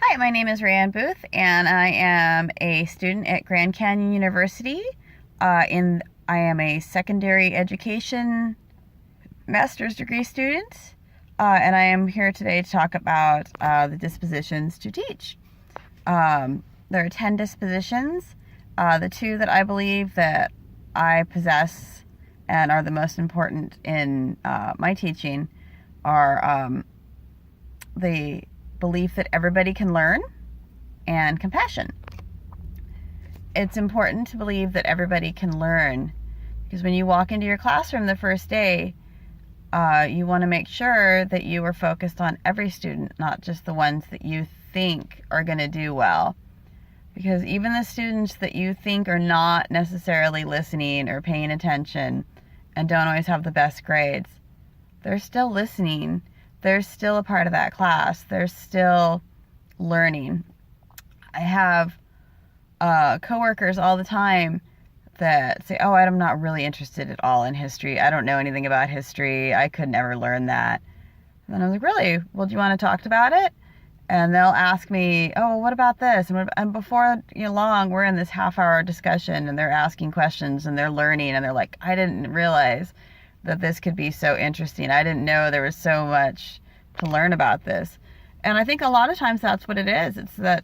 Hi, my name is Rayanne Booth, and I am a student at Grand Canyon University. I am a secondary education master's degree student, and I am here today to talk about the dispositions to teach. There are 10 dispositions. The two that I believe that I possess and are the most important in my teaching are the belief that everybody can learn and compassion. It's important to believe that everybody can learn because when you walk into your classroom the first day, you want to make sure that you are focused on every student, not just the ones that you think are going to do well. Because even the students that you think are not necessarily listening or paying attention and don't always have the best grades, they're still listening. They're still a part of that class. They're still learning. I have coworkers all the time that say, oh, I'm not really interested at all in history. I don't know anything about history. I could never learn that. And then I was like, really? Well, do you want to talk about it? And they'll ask me, oh, what about this? And before long, we're in this half-hour discussion, and they're asking questions, and they're learning, and they're like, I didn't realize that this could be so interesting. I didn't know there was so much to learn about this. And I think a lot of times that's what it is. It's that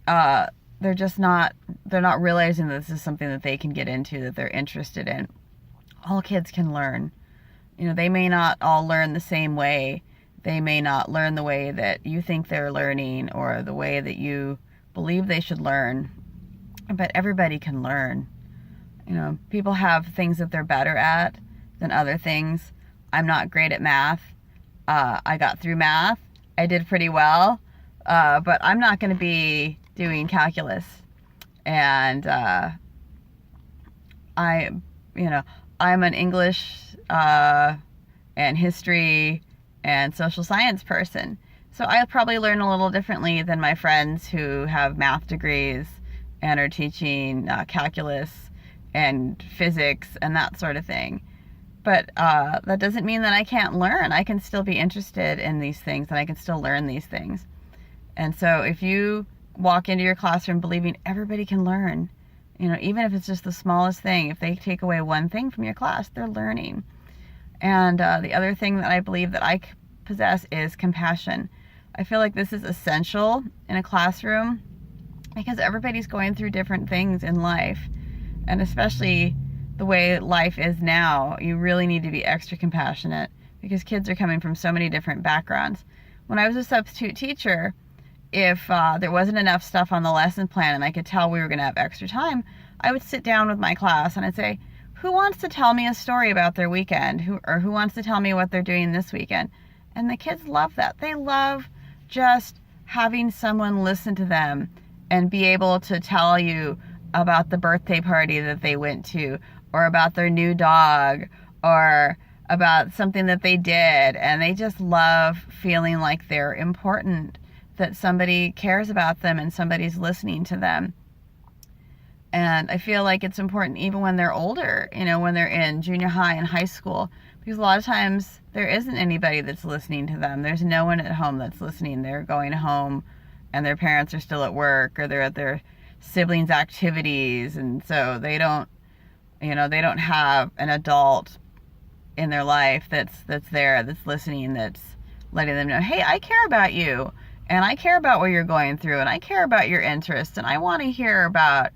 they're not realizing that this is something that they can get into, that they're interested in. All kids can learn. They may not all learn the same way. They may not learn the way that you think they're learning or the way that you believe they should learn, but everybody can learn. People have things that they're better at than other things. I'm not great at math. I got through math. I did pretty well, but I'm not going to be doing calculus. And I'm an English and history and social science person. So I'll probably learn a little differently than my friends who have math degrees and are teaching calculus and physics and that sort of thing. But that doesn't mean that I can't learn. I can still be interested in these things, and I can still learn these things. And so if you walk into your classroom believing everybody can learn, even if it's just the smallest thing, if they take away one thing from your class, they're learning. And the other thing that I believe that I possess is compassion. I feel like this is essential in a classroom because everybody's going through different things in life, and especially the way life is now, you really need to be extra compassionate because kids are coming from so many different backgrounds. When I was a substitute teacher, if there wasn't enough stuff on the lesson plan and I could tell we were going to have extra time, I would sit down with my class and I'd say, who wants to tell me a story about their weekend? Who wants to tell me what they're doing this weekend? And the kids love that. They love just having someone listen to them and be able to tell you about the birthday party that they went to, or about their new dog, or about something that they did. And they just love feeling like they're important, that somebody cares about them and somebody's listening to them. And I feel like it's important even when they're older, when they're in junior high and high school, because a lot of times there isn't anybody that's listening to them. There's no one at home that's listening. They're going home and their parents are still at work, or they're at their siblings' activities. And so they don't have an adult in their life that's there, that's listening, that's letting them know, hey, I care about you, and I care about what you're going through, and I care about your interests, and I want to hear about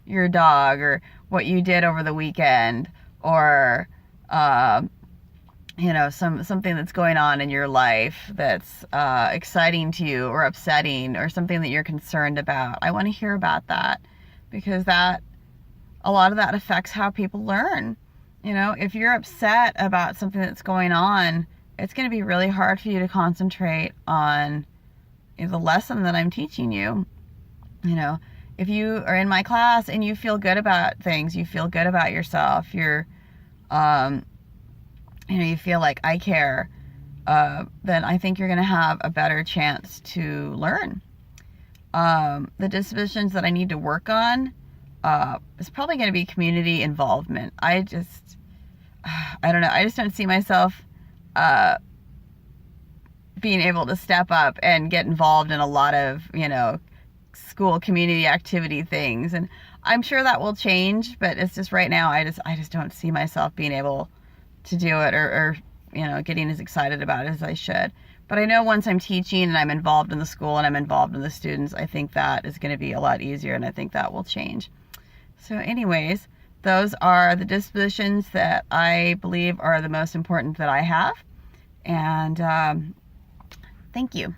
your dog, or what you did over the weekend, or something that's going on in your life that's exciting to you or upsetting, or something that you're concerned about. I want to hear about that, because a lot of that affects how people learn. If you're upset about something that's going on, it's going to be really hard for you to concentrate on the lesson that I'm teaching you. If you are in my class and you feel good about things, you feel good about yourself, you feel like I care, then I think you're going to have a better chance to learn. The dispositions that I need to work on is probably going to be community involvement. I don't know. I just don't see myself being able to step up and get involved in a lot of, school community activity things. And I'm sure that will change, but it's just right now I just don't see myself being able to do it or getting as excited about it as I should. But I know once I'm teaching and I'm involved in the school and I'm involved in the students, I think that is going to be a lot easier, and I think that will change. So anyways, those are the dispositions that I believe are the most important that I have. And thank you.